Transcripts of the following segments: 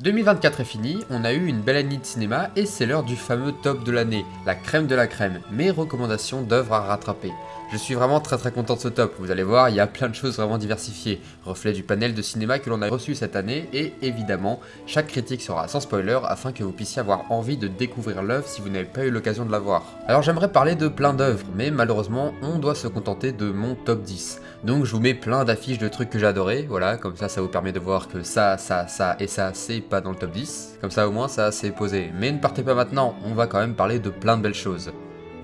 2024 est fini, on a eu une belle année de cinéma et c'est l'heure du fameux top de l'année, la crème de la crème, mes recommandations d'œuvres à rattraper. Je suis vraiment très content de ce top, vous allez voir, il y a plein de choses vraiment diversifiées, reflet du panel de cinéma que l'on a reçu cette année et évidemment, chaque critique sera sans spoiler afin que vous puissiez avoir envie de découvrir l'œuvre si vous n'avez pas eu l'occasion de la voir. Alors j'aimerais parler de plein d'œuvres, mais malheureusement on doit se contenter de mon top 10. Donc je vous mets plein d'affiches de trucs que j'adorais, voilà, comme ça vous permet de voir que ça et ça c'est pas dans le top 10. Comme ça au moins ça c'est posé. Mais ne partez pas maintenant, on va quand même parler de plein de belles choses.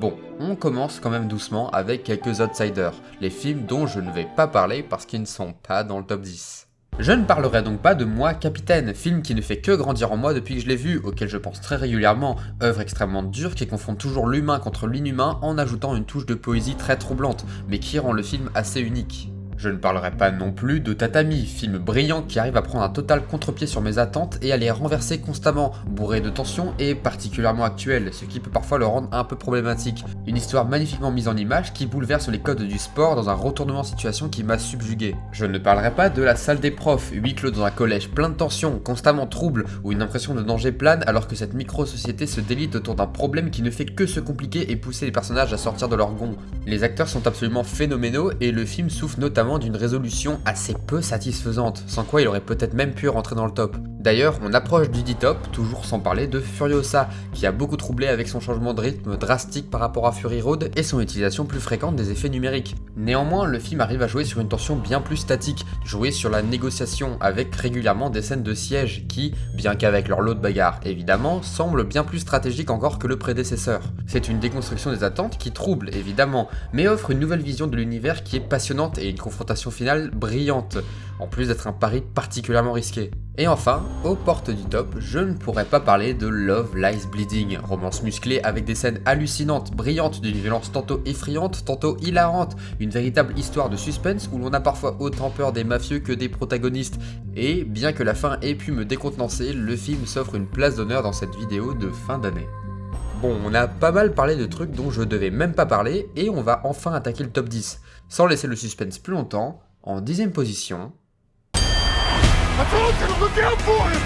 Bon, on commence quand même doucement avec quelques outsiders, les films dont je ne vais pas parler parce qu'ils ne sont pas dans le top 10. Je ne parlerai donc pas de Moi, Capitaine, film qui ne fait que grandir en moi depuis que je l'ai vu, auquel je pense très régulièrement, œuvre extrêmement dure qui confond toujours l'humain contre l'inhumain en ajoutant une touche de poésie très troublante, mais qui rend le film assez unique. Je ne parlerai pas non plus de Tatami, film brillant qui arrive à prendre un total contre-pied sur mes attentes et à les renverser constamment, bourré de tension et particulièrement actuel, ce qui peut parfois le rendre un peu problématique. Une histoire magnifiquement mise en image qui bouleverse les codes du sport dans un retournement de situation qui m'a subjugué. Je ne parlerai pas de La salle des profs, huis clos dans un collège plein de tensions, constamment trouble, où une impression de danger plane alors que cette micro-société se délite autour d'un problème qui ne fait que se compliquer et pousser les personnages à sortir de leur gonds. Les acteurs sont absolument phénoménaux et le film souffre notamment d'une résolution assez peu satisfaisante, sans quoi il aurait peut-être même pu rentrer dans le top. D'ailleurs, on approche du dit top, toujours sans parler de Furiosa, qui a beaucoup troublé avec son changement de rythme drastique par rapport à Fury Road et son utilisation plus fréquente des effets numériques. Néanmoins, le film arrive à jouer sur une tension bien plus statique, jouer sur la négociation, avec régulièrement des scènes de siège qui, bien qu'avec leur lot de bagarres évidemment, semblent bien plus stratégiques encore que le prédécesseur. C'est une déconstruction des attentes qui trouble évidemment, mais offre une nouvelle vision de l'univers qui est passionnante et une confrontation finale brillante, en plus d'être un pari particulièrement risqué. Et enfin, aux portes du top, je ne pourrais pas parler de Love Lies Bleeding, romance musclée avec des scènes hallucinantes, brillantes, d'une violence tantôt effrayante, tantôt hilarante, une véritable histoire de suspense où l'on a parfois autant peur des mafieux que des protagonistes. Et bien que la fin ait pu me décontenancer, le film s'offre une place d'honneur dans cette vidéo de fin d'année. Bon, on a pas mal parlé de trucs dont je devais même pas parler, et on va enfin attaquer le top 10. Sans laisser le suspense plus longtemps, en 10ème position... I told you to look out for him!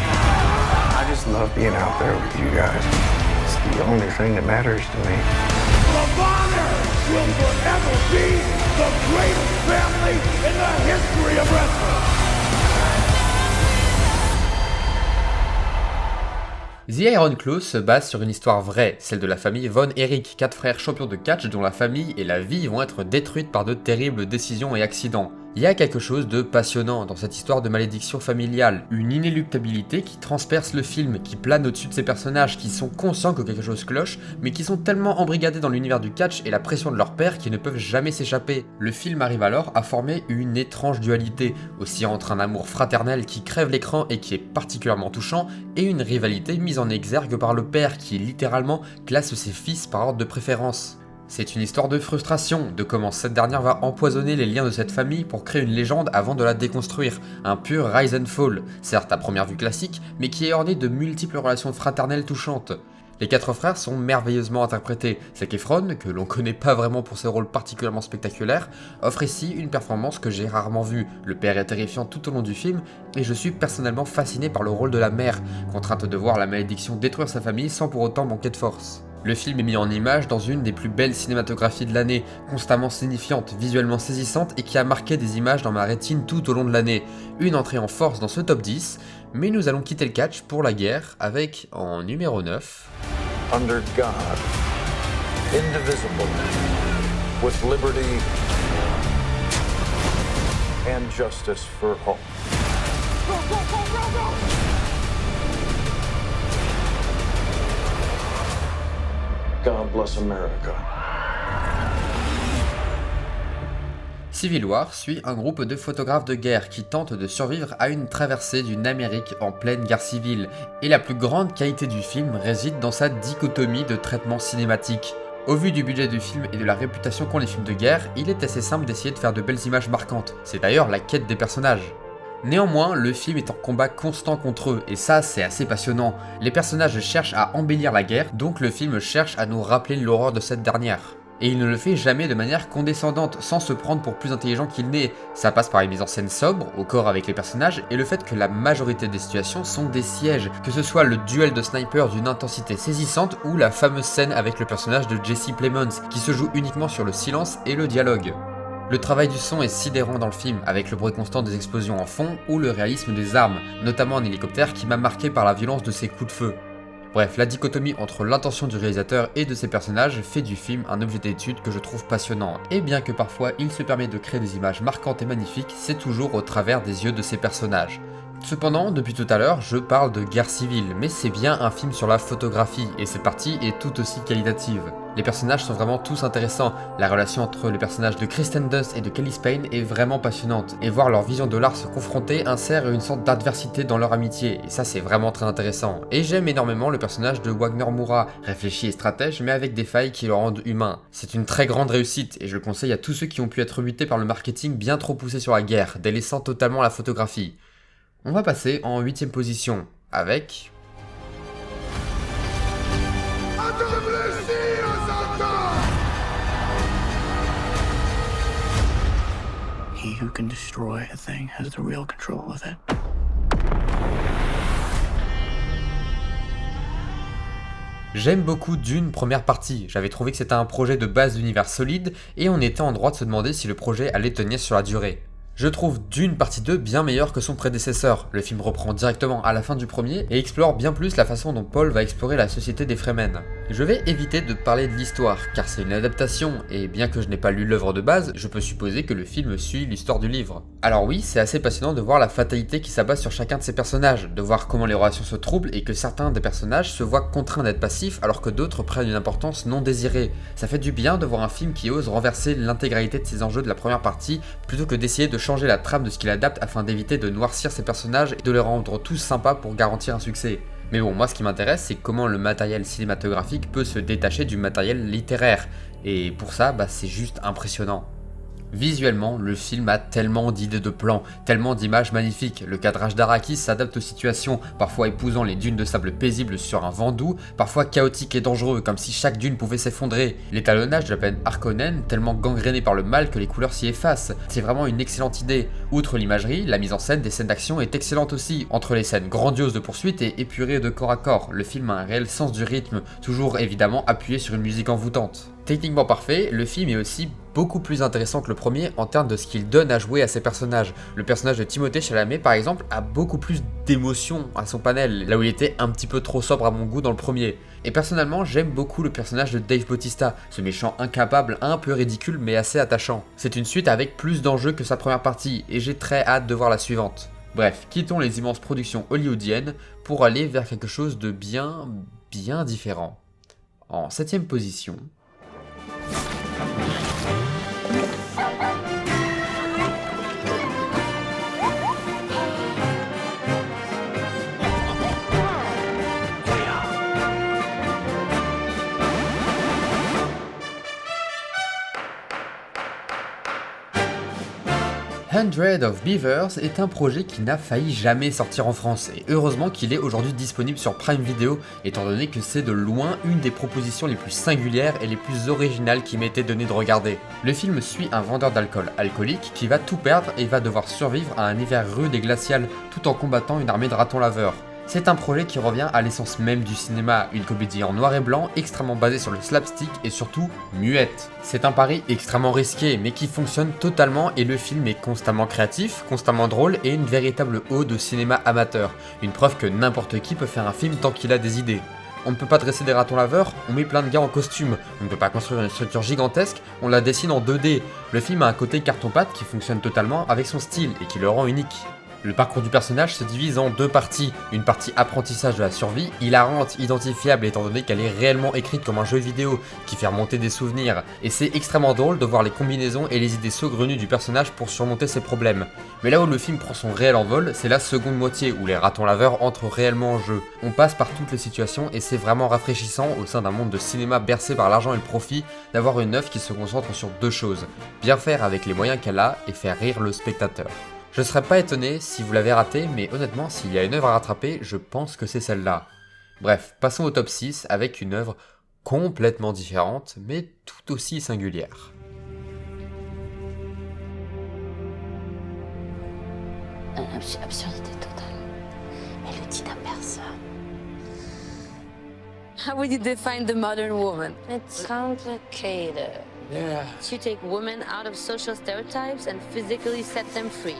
I just love being out there with you guys. It's the only thing that matters to me. The Bonner will forever be the greatest family in the history of wrestling! The Iron Claw se base sur une histoire vraie, celle de la famille Von Erich, 4 frères champions de catch dont la famille et la vie vont être détruites par de terribles décisions et accidents. Il y a quelque chose de passionnant dans cette histoire de malédiction familiale, une inéluctabilité qui transperce le film, qui plane au-dessus de ces personnages qui sont conscients que quelque chose cloche, mais qui sont tellement embrigadés dans l'univers du catch et la pression de leur père qu'ils ne peuvent jamais s'échapper. Le film arrive alors à former une étrange dualité, aussi entre un amour fraternel qui crève l'écran et qui est particulièrement touchant, et une rivalité mise en exergue par le père qui littéralement classe ses fils par ordre de préférence. C'est une histoire de frustration, de comment cette dernière va empoisonner les liens de cette famille pour créer une légende avant de la déconstruire, un pur rise and fall, certes à première vue classique, mais qui est orné de multiples relations fraternelles touchantes. Les 4 frères sont merveilleusement interprétés. Zac Efron, que l'on connaît pas vraiment pour ses rôles particulièrement spectaculaires, offre ici une performance que j'ai rarement vue. Le père est terrifiant tout au long du film, et je suis personnellement fasciné par le rôle de la mère, contrainte de voir la malédiction détruire sa famille sans pour autant manquer de force. Le film est mis en image dans une des plus belles cinématographies de l'année, constamment signifiante, visuellement saisissante et qui a marqué des images dans ma rétine tout au long de l'année. Une entrée en force dans ce top 10, mais nous allons quitter le catch pour la guerre avec, en numéro 9... Under God, indivisible, with liberty and justice for all. Go, go, go, go, go! God bless America. Civil War suit un groupe de photographes de guerre qui tentent de survivre à une traversée d'une Amérique en pleine guerre civile, et la plus grande qualité du film réside dans sa dichotomie de traitement cinématique. Au vu du budget du film et de la réputation qu'ont les films de guerre, il est assez simple d'essayer de faire de belles images marquantes, c'est d'ailleurs la quête des personnages. Néanmoins, le film est en combat constant contre eux, et ça c'est assez passionnant. Les personnages cherchent à embellir la guerre, donc le film cherche à nous rappeler l'horreur de cette dernière. Et il ne le fait jamais de manière condescendante, sans se prendre pour plus intelligent qu'il n'est. Ça passe par une mise en scène sobre, au corps avec les personnages, et le fait que la majorité des situations sont des sièges, que ce soit le duel de sniper d'une intensité saisissante ou la fameuse scène avec le personnage de Jesse Plemons, qui se joue uniquement sur le silence et le dialogue. Le travail du son est sidérant dans le film, avec le bruit constant des explosions en fond ou le réalisme des armes, notamment un hélicoptère qui m'a marqué par la violence de ses coups de feu. Bref, la dichotomie entre l'intention du réalisateur et de ses personnages fait du film un objet d'étude que je trouve passionnant, et bien que parfois il se permet de créer des images marquantes et magnifiques, c'est toujours au travers des yeux de ses personnages. Cependant, depuis tout à l'heure, je parle de Guerre civile, mais c'est bien un film sur la photographie, et cette partie est tout aussi qualitative. Les personnages sont vraiment tous intéressants, la relation entre les personnages de Kristen Dunst et de Kelly Spain est vraiment passionnante, et voir leur vision de l'art se confronter insère une sorte d'adversité dans leur amitié, et ça c'est vraiment très intéressant. Et j'aime énormément le personnage de Wagner Moura, réfléchi et stratège, mais avec des failles qui le rendent humain. C'est une très grande réussite, et je le conseille à tous ceux qui ont pu être butés par le marketing bien trop poussé sur la guerre, délaissant totalement la photographie. On va passer en 8ème position, avec... He who can destroy a thing has the real control of it. J'aime beaucoup Dune première partie, j'avais trouvé que c'était un projet de base d'univers solide et on était en droit de se demander si le projet allait tenir sur la durée. Je trouve Dune partie 2 bien meilleure que son prédécesseur, le film reprend directement à la fin du premier et explore bien plus la façon dont Paul va explorer la société des Fremen. Je vais éviter de parler de l'histoire, car c'est une adaptation, et bien que je n'ai pas lu l'œuvre de base, je peux supposer que le film suit l'histoire du livre. Alors oui, c'est assez passionnant de voir la fatalité qui s'abat sur chacun de ces personnages, de voir comment les relations se troublent et que certains des personnages se voient contraints d'être passifs alors que d'autres prennent une importance non désirée. Ça fait du bien de voir un film qui ose renverser l'intégralité de ses enjeux de la première partie, plutôt que d'essayer de changer la trame de ce qu'il adapte afin d'éviter de noircir ses personnages et de les rendre tous sympas pour garantir un succès. Mais bon, moi ce qui m'intéresse, c'est comment le matériel cinématographique peut se détacher du matériel littéraire, et pour ça, c'est juste impressionnant. Visuellement, le film a tellement d'idées de plans, tellement d'images magnifiques. Le cadrage d'Arrakis s'adapte aux situations, parfois épousant les dunes de sable paisibles sur un vent doux, parfois chaotique et dangereux, comme si chaque dune pouvait s'effondrer. L'étalonnage de la plaine Harkonnen, tellement gangréné par le mal que les couleurs s'y effacent. C'est vraiment une excellente idée. Outre l'imagerie, la mise en scène des scènes d'action est excellente aussi. Entre les scènes grandioses de poursuite et épurées de corps à corps, le film a un réel sens du rythme, toujours évidemment appuyé sur une musique envoûtante. Techniquement parfait, le film est aussi beaucoup plus intéressant que le premier en termes de ce qu'il donne à jouer à ses personnages. Le personnage de Timothée Chalamet par exemple a beaucoup plus d'émotion à son panel, là où il était un petit peu trop sobre à mon goût dans le premier. Et personnellement j'aime beaucoup le personnage de Dave Bautista, ce méchant incapable, un peu ridicule mais assez attachant. C'est une suite avec plus d'enjeux que sa première partie et j'ai très hâte de voir la suivante. Bref, quittons les immenses productions hollywoodiennes pour aller vers quelque chose de bien différent. En 7ème position... Hundred of Beavers est un projet qui n'a failli jamais sortir en France, et heureusement qu'il est aujourd'hui disponible sur Prime Video, étant donné que c'est de loin une des propositions les plus singulières et les plus originales qui m'était donné de regarder. Le film suit un vendeur d'alcool alcoolique qui va tout perdre et va devoir survivre à un hiver rude et glacial tout en combattant une armée de ratons laveurs. C'est un projet qui revient à l'essence même du cinéma, une comédie en noir et blanc extrêmement basée sur le slapstick et surtout muette. C'est un pari extrêmement risqué mais qui fonctionne totalement et le film est constamment créatif, constamment drôle et une véritable ode au cinéma amateur. Une preuve que n'importe qui peut faire un film tant qu'il a des idées. On ne peut pas dresser des ratons laveurs, on met plein de gars en costume. On ne peut pas construire une structure gigantesque, on la dessine en 2D. Le film a un côté carton-pâte qui fonctionne totalement avec son style et qui le rend unique. Le parcours du personnage se divise en deux parties. Une partie apprentissage de la survie, hilarante, identifiable étant donné qu'elle est réellement écrite comme un jeu vidéo, qui fait remonter des souvenirs. Et c'est extrêmement drôle de voir les combinaisons et les idées saugrenues du personnage pour surmonter ses problèmes. Mais là où le film prend son réel envol, c'est la seconde moitié, où les ratons laveurs entrent réellement en jeu. On passe par toutes les situations et c'est vraiment rafraîchissant au sein d'un monde de cinéma bercé par l'argent et le profit, d'avoir une œuvre qui se concentre sur deux choses. Bien faire avec les moyens qu'elle a et faire rire le spectateur. Je serais pas étonné si vous l'avez raté, mais honnêtement, s'il y a une œuvre à rattraper, je pense que c'est celle-là. Bref, passons au top 6 avec une œuvre complètement différentes, mais tout aussi singulières. Absurdité totale. Elle le dit à personne. How would you define the modern woman? It's complicated. Yeah. You take women out of social stereotypes and physically set them free.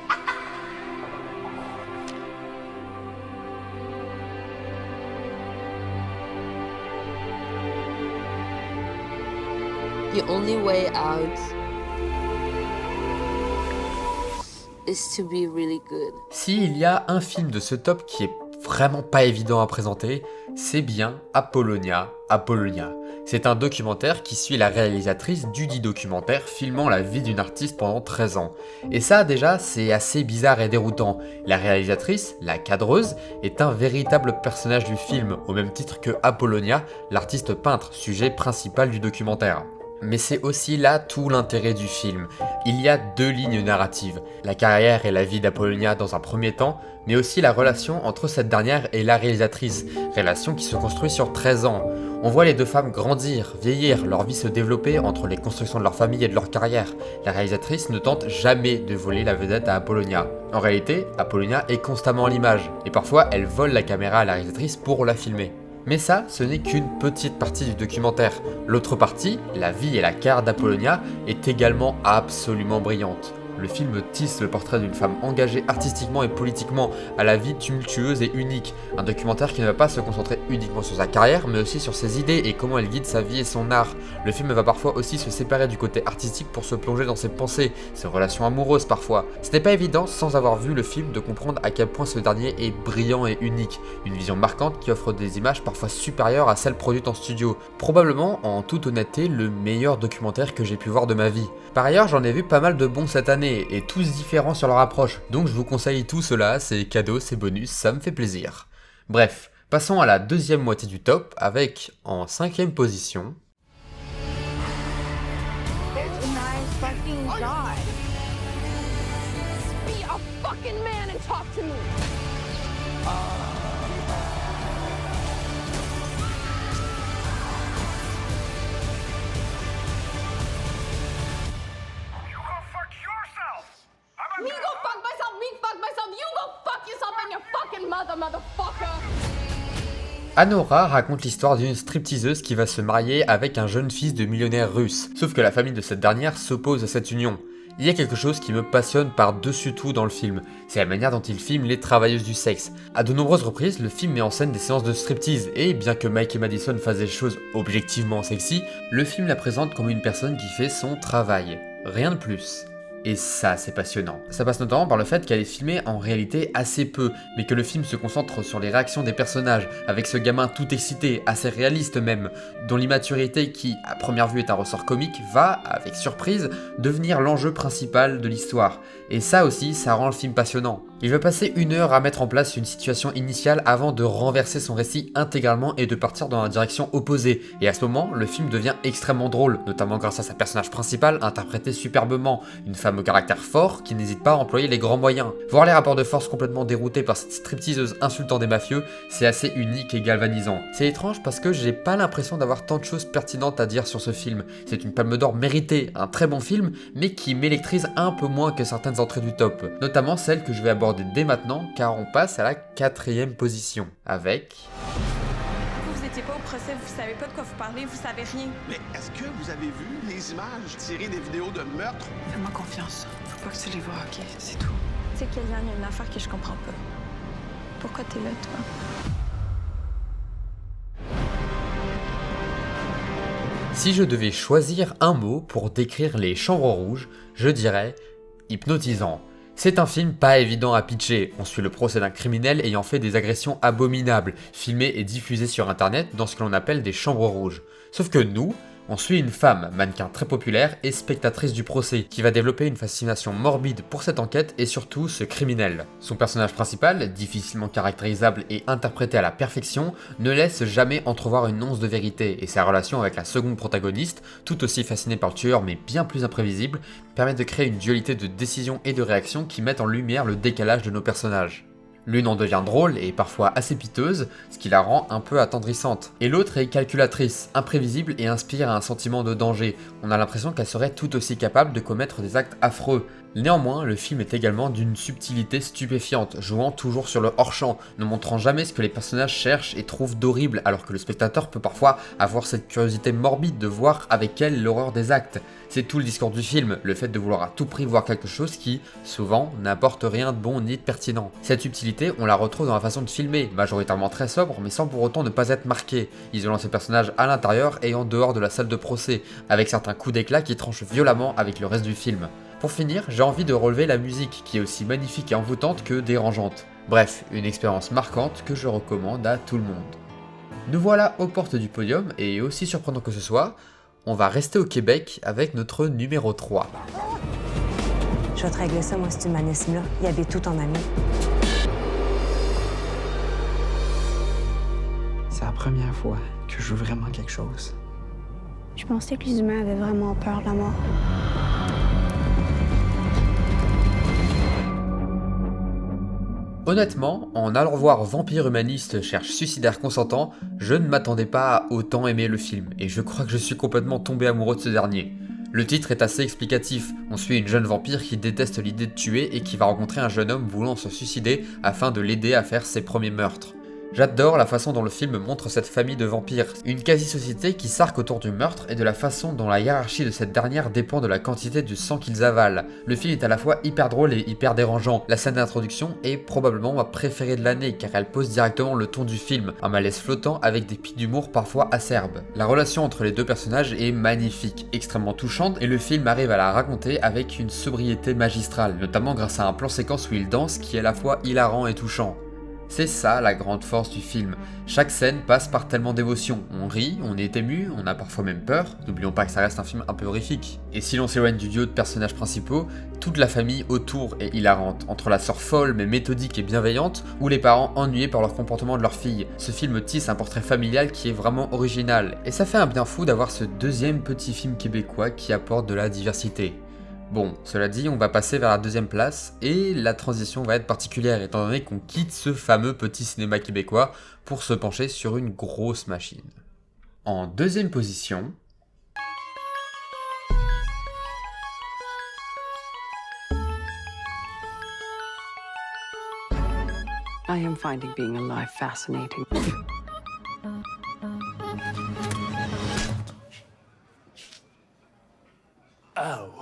The only way out is to be really good. S'il y a un film de ce top qui est vraiment pas évident à présenter, c'est bien Apollonia. C'est un documentaire qui suit la réalisatrice dudit documentaire filmant la vie d'une artiste pendant 13 ans. Et ça déjà, c'est assez bizarre et déroutant. La réalisatrice, la cadreuse, est un véritable personnage du film, au même titre que Apollonia, l'artiste peintre, sujet principal du documentaire. Mais c'est aussi là tout l'intérêt du film. Il y a deux lignes narratives, la carrière et la vie d'Apollonia dans un premier temps, mais aussi la relation entre cette dernière et la réalisatrice, relation qui se construit sur 13 ans. On voit les deux femmes grandir, vieillir, leur vie se développer entre les constructions de leur famille et de leur carrière. La réalisatrice ne tente jamais de voler la vedette à Apollonia. En réalité, Apollonia est constamment à l'image, et parfois elle vole la caméra à la réalisatrice pour la filmer. Mais ça, ce n'est qu'une petite partie du documentaire. L'autre partie, la vie et la carrière d'Apollonia, est également absolument brillante. Le film tisse le portrait d'une femme engagée artistiquement et politiquement à la vie tumultueuse et unique. Un documentaire qui ne va pas se concentrer uniquement sur sa carrière, mais aussi sur ses idées et comment elle guide sa vie et son art. Le film va parfois aussi se séparer du côté artistique pour se plonger dans ses pensées, ses relations amoureuses parfois. Ce n'est pas évident, sans avoir vu le film, de comprendre à quel point ce dernier est brillant et unique. Une vision marquante qui offre des images parfois supérieures à celles produites en studio. Probablement, en toute honnêteté, le meilleur documentaire que j'ai pu voir de ma vie. Par ailleurs, j'en ai vu pas mal de bons cette année, et tous différents sur leur approche, donc je vous conseille tout cela, c'est cadeau, c'est bonus, ça me fait plaisir. Bref, passons à la deuxième moitié du top, avec, en 5ème position... Me go fuck myself, me fuck myself, you go fuck yourself and your fucking motherfucker! Anora raconte l'histoire d'une stripteaseuse qui va se marier avec un jeune fils de millionnaire russe. Sauf que la famille de cette dernière s'oppose à cette union. Il y a quelque chose qui me passionne par-dessus tout dans le film, c'est la manière dont il filme les travailleuses du sexe. À de nombreuses reprises, le film met en scène des séances de striptease, et bien que Mike et Madison fassent des choses objectivement sexy, le film la présente comme une personne qui fait son travail. Rien de plus. Et ça, c'est passionnant. Ça passe notamment par le fait qu'elle est filmée en réalité assez peu, mais que le film se concentre sur les réactions des personnages, avec ce gamin tout excité, assez réaliste même, dont l'immaturité qui, à première vue est un ressort comique, va, avec surprise, devenir l'enjeu principal de l'histoire. Et ça aussi, ça rend le film passionnant. Il va passer 1 heure à mettre en place une situation initiale avant de renverser son récit intégralement et de partir dans la direction opposée. Et à ce moment, le film devient extrêmement drôle, notamment grâce à sa personnage principale interprétée superbement, une femme au caractère fort qui n'hésite pas à employer les grands moyens. Voir les rapports de force complètement déroutés par cette stripteaseuse insultant des mafieux, c'est assez unique et galvanisant. C'est étrange parce que j'ai pas l'impression d'avoir tant de choses pertinentes à dire sur ce film. C'est une palme d'or méritée, un très bon film, mais qui m'électrise un peu moins que certaines entrées du top, notamment celle que je vais aborder dès maintenant, car on passe à la 4ème position, avec... Vous étiez pas au procès, vous savez pas de quoi vous parlez, vous savez rien. Mais est-ce que vous avez vu les images tirées des vidéos de meurtre? Fais-moi confiance. Faut pas que tu les vois, ok? C'est tout. Tu sais, Kellyanne, il y a une affaire que je comprends pas. Pourquoi t'es là, toi? Si je devais choisir un mot pour décrire les Chambres Rouges, je dirais hypnotisant. C'est un film pas évident à pitcher, on suit le procès d'un criminel ayant fait des agressions abominables, filmées et diffusées sur internet dans ce que l'on appelle des chambres rouges. Sauf que nous, on suit une femme, mannequin très populaire et spectatrice du procès, qui va développer une fascination morbide pour cette enquête et surtout ce criminel. Son personnage principal, difficilement caractérisable et interprété à la perfection, ne laisse jamais entrevoir une once de vérité, et sa relation avec la seconde protagoniste, tout aussi fascinée par le tueur mais bien plus imprévisible, permet de créer une dualité de décision et de réaction qui mettent en lumière le décalage de nos personnages. L'une en devient drôle et parfois assez piteuse, ce qui la rend un peu attendrissante. Et l'autre est calculatrice, imprévisible et inspire un sentiment de danger. On a l'impression qu'elle serait tout aussi capable de commettre des actes affreux. Néanmoins, le film est également d'une subtilité stupéfiante, jouant toujours sur le hors-champ, ne montrant jamais ce que les personnages cherchent et trouvent d'horrible, alors que le spectateur peut parfois avoir cette curiosité morbide de voir avec elle l'horreur des actes. C'est tout le discours du film, le fait de vouloir à tout prix voir quelque chose qui, souvent, n'apporte rien de bon ni de pertinent. Cette subtilité, on la retrouve dans la façon de filmer, majoritairement très sobre, mais sans pour autant ne pas être marqué, isolant ses personnages à l'intérieur et en dehors de la salle de procès, avec certains coups d'éclat qui tranchent violemment avec le reste du film. Pour finir, j'ai envie de relever la musique, qui est aussi magnifique et envoûtante que dérangeante. Bref, une expérience marquante que je recommande à tout le monde. Nous voilà aux portes du podium, et aussi surprenant que ce soit, on va rester au Québec avec notre numéro 3. Je vais te régler ça, moi, cet humanisme-là. Il y avait tout en ami. C'est la première fois que je veux vraiment quelque chose. Je pensais que les humains avaient vraiment peur de la mort. Honnêtement, en allant voir Vampire Humaniste cherche suicidaire consentant, je ne m'attendais pas à autant aimer le film, et je crois que je suis complètement tombé amoureux de ce dernier. Le titre est assez explicatif, on suit une jeune vampire qui déteste l'idée de tuer et qui va rencontrer un jeune homme voulant se suicider afin de l'aider à faire ses premiers meurtres. J'adore la façon dont le film montre cette famille de vampires, une quasi-société qui s'arc autour du meurtre et de la façon dont la hiérarchie de cette dernière dépend de la quantité du sang qu'ils avalent. Le film est à la fois hyper drôle et hyper dérangeant. La scène d'introduction est probablement ma préférée de l'année car elle pose directement le ton du film, un malaise flottant avec des pics d'humour parfois acerbes. La relation entre les deux personnages est magnifique, extrêmement touchante et le film arrive à la raconter avec une sobriété magistrale, notamment grâce à un plan séquence où il danse qui est à la fois hilarant et touchant. C'est ça la grande force du film. Chaque scène passe par tellement d'émotions. On rit, on est ému, on a parfois même peur. N'oublions pas que ça reste un film un peu horrifique. Et si l'on s'éloigne du duo de personnages principaux, toute la famille autour est hilarante. Entre la sœur folle mais méthodique et bienveillante, ou les parents ennuyés par leur comportement de leur fille. Ce film tisse un portrait familial qui est vraiment original. Et ça fait un bien fou d'avoir ce deuxième petit film québécois qui apporte de la diversité. Bon, cela dit, on va passer vers la deuxième place, et la transition va être particulière étant donné qu'on quitte ce fameux petit cinéma québécois pour se pencher sur une grosse machine. En deuxième position... I am finding being alive fascinating. Oh.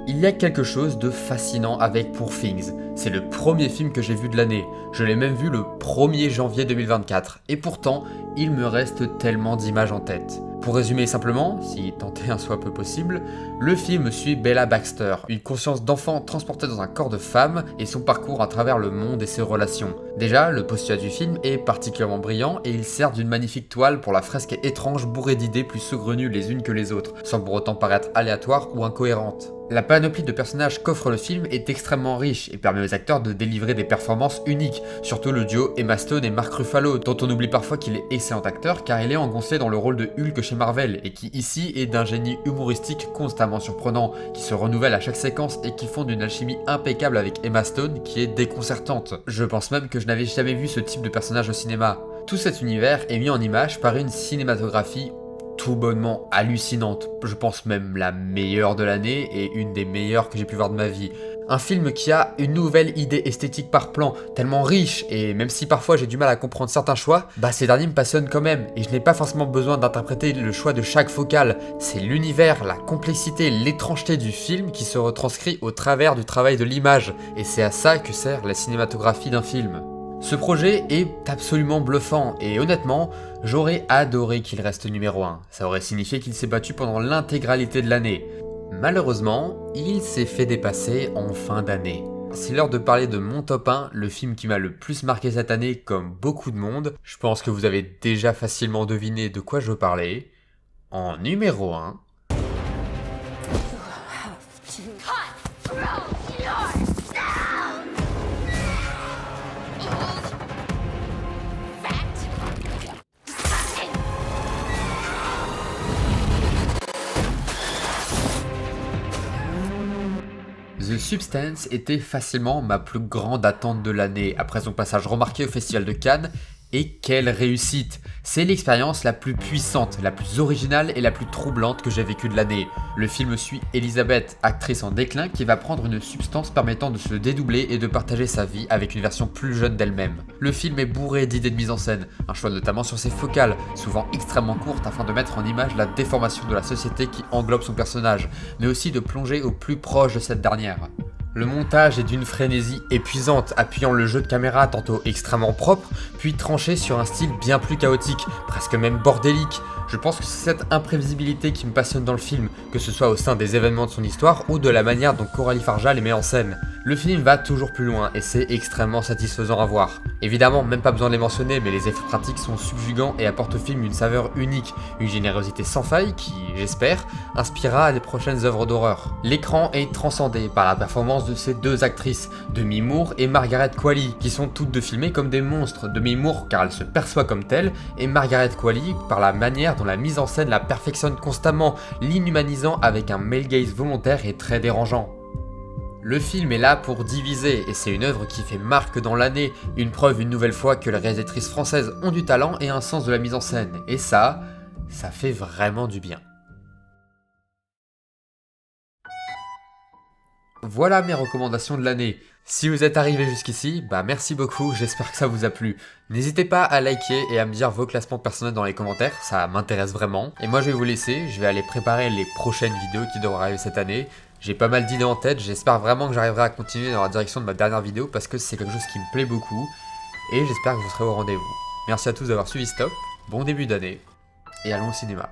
Il y a quelque chose de fascinant avec Poor Things. C'est le premier film que j'ai vu de l'année. Je l'ai même vu le 1er janvier 2024. Et pourtant, il me reste tellement d'images en tête. Pour résumer simplement, si tant est un soit peu possible, le film suit Bella Baxter, une conscience d'enfant transportée dans un corps de femme et son parcours à travers le monde et ses relations. Déjà, le postulat du film est particulièrement brillant et il sert d'une magnifique toile pour la fresque étrange bourrée d'idées plus saugrenues les unes que les autres, sans pour autant paraître aléatoire ou incohérente. La panoplie de personnages qu'offre le film est extrêmement riche et permet aux acteurs de délivrer des performances uniques, surtout le duo Emma Stone et Mark Ruffalo, dont on oublie parfois qu'il est excellent acteur car il est engoncé dans le rôle de Hulk chez Marvel et qui ici est d'un génie humoristique constamment surprenant, qui se renouvelle à chaque séquence et qui font d'une alchimie impeccable avec Emma Stone qui est déconcertante. Je pense même que je n'avais jamais vu ce type de personnage au cinéma. Tout cet univers est mis en image par une cinématographie tout bonnement hallucinante, je pense même la meilleure de l'année et une des meilleures que j'ai pu voir de ma vie. Un film qui a une nouvelle idée esthétique par plan, tellement riche, et même si parfois j'ai du mal à comprendre certains choix, ces derniers me passionnent quand même, et je n'ai pas forcément besoin d'interpréter le choix de chaque focale. C'est l'univers, la complexité, l'étrangeté du film qui se retranscrit au travers du travail de l'image, et c'est à ça que sert la cinématographie d'un film. Ce projet est absolument bluffant et honnêtement, j'aurais adoré qu'il reste numéro 1. Ça aurait signifié qu'il s'est battu pendant l'intégralité de l'année. Malheureusement, il s'est fait dépasser en fin d'année. C'est l'heure de parler de mon top 1, le film qui m'a le plus marqué cette année comme beaucoup de monde. Je pense que vous avez déjà facilement deviné de quoi je parlais. En numéro 1... The Substance était facilement ma plus grande attente de l'année, après son passage remarqué au Festival de Cannes. Et quelle réussite! C'est l'expérience la plus puissante, la plus originale et la plus troublante que j'ai vécue de l'année. Le film suit Elizabeth, actrice en déclin, qui va prendre une substance permettant de se dédoubler et de partager sa vie avec une version plus jeune d'elle-même. Le film est bourré d'idées de mise en scène, un choix notamment sur ses focales, souvent extrêmement courtes afin de mettre en image la déformation de la société qui englobe son personnage, mais aussi de plonger au plus proche de cette dernière. Le montage est d'une frénésie épuisante, appuyant le jeu de caméra tantôt extrêmement propre, puis tranché sur un style bien plus chaotique, presque même bordélique. Je pense que c'est cette imprévisibilité qui me passionne dans le film, que ce soit au sein des événements de son histoire ou de la manière dont Coralie Farja les met en scène. Le film va toujours plus loin et c'est extrêmement satisfaisant à voir. Évidemment, même pas besoin de les mentionner, mais les effets pratiques sont subjugants et apportent au film une saveur unique, une générosité sans faille qui, j'espère, inspirera à des prochaines œuvres d'horreur. L'écran est transcendé par la performance de ces deux actrices, Demi Moore et Margaret Qualley, qui sont toutes deux filmées comme des monstres. Demi Moore car elle se perçoit comme telle, et Margaret Qualley par la manière dont la mise en scène la perfectionne constamment, l'inhumanisant avec un male gaze volontaire et très dérangeant. Le film est là pour diviser, et c'est une œuvre qui fait marque dans l'année, une preuve une nouvelle fois que les réalisatrices françaises ont du talent et un sens de la mise en scène, et ça fait vraiment du bien. Voilà mes recommandations de l'année. Si vous êtes arrivé jusqu'ici, merci beaucoup, j'espère que ça vous a plu. N'hésitez pas à liker et à me dire vos classements personnels dans les commentaires, ça m'intéresse vraiment. Et moi je vais vous laisser, je vais aller préparer les prochaines vidéos qui devraient arriver cette année. J'ai pas mal d'idées en tête, j'espère vraiment que j'arriverai à continuer dans la direction de ma dernière vidéo parce que c'est quelque chose qui me plaît beaucoup. Et j'espère que vous serez au rendez-vous. Merci à tous d'avoir suivi Stop, bon début d'année, et allons au cinéma.